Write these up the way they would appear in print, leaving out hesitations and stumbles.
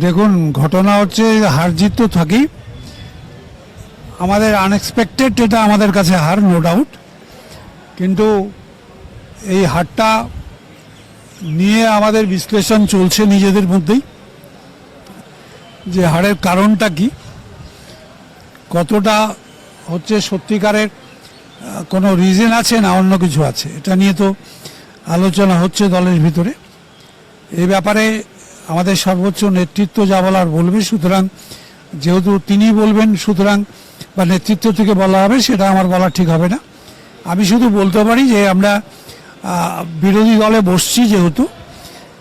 দেখুন, ঘটনা হচ্ছে হার জিত তো থাকেই। আমাদের আনএক্সপেক্টেড এটা আমাদের কাছে হার, নো ডাউট। কিন্তু এই হারটা নিয়ে আমাদের বিশ্লেষণ চলছে নিজেদের মধ্যেই, যে হারের কারণটা কি, কতটা হচ্ছে সত্যিকারের কোনো রিজন আছে না অন্য কিছু আছে, এটা নিয়ে তো আলোচনা হচ্ছে দলের ভিতরে। এই ব্যাপারে আমাদের সর্বোচ্চ নেতৃত্ব যা বলার বলবে, সুতরাং যেহেতু তিনি বলবেন, সুতরাং বা নেতৃত্ব থেকে বলা হবে, সেটা আমার বলা ঠিক হবে না। আমি শুধু বলতে পারি যে আমরা বিরোধী দলে বসছি, যেহেতু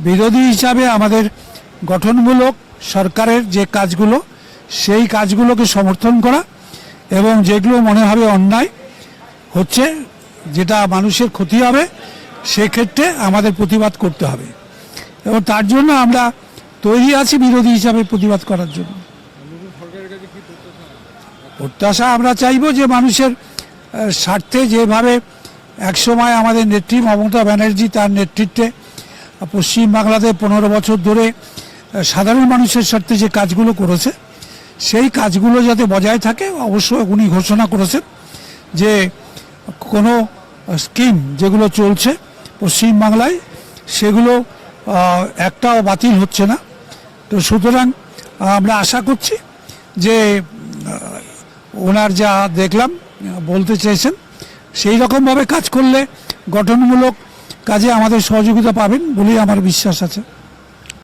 বিরোধী হিসাবে আমাদের গঠনমূলক সরকারের যে কাজগুলো, সেই কাজগুলোকে সমর্থন করা, এবং যেগুলো মনে হবে অন্যায় হচ্ছে, যেটা মানুষের ক্ষতি হবে, সেক্ষেত্রে আমাদের প্রতিবাদ করতে হবে। এবং তার জন্য আমরা তৈরি আছি বিরোধী হিসাবে প্রতিবাদ করার জন্য। প্রত্যাশা আমরা চাইব যে মানুষের স্বার্থে, যেভাবে একসময় আমাদের নেত্রী মমতা ব্যানার্জি তার নেতৃত্বে পশ্চিমবাংলাতে 15 বছর ধরে সাধারণ মানুষের স্বার্থে যে কাজগুলো করেছে, সেই কাজগুলো যাতে বজায় থাকে। অবশ্যই উনি ঘোষণা করেছেন যে কোনো স্কিম যেগুলো চলছে পশ্চিমবাংলায়, সেগুলো একটাও বাতিল হচ্ছে না। তো সুতরাং আমরা আশা করছি যে ওনার যা দেখলাম বলতে চেয়েছেন, সেই রকমভাবে কাজ করলে গঠনমূলক কাজে আমাদের সহযোগিতা পাবেন বলেই আমার বিশ্বাস আছে।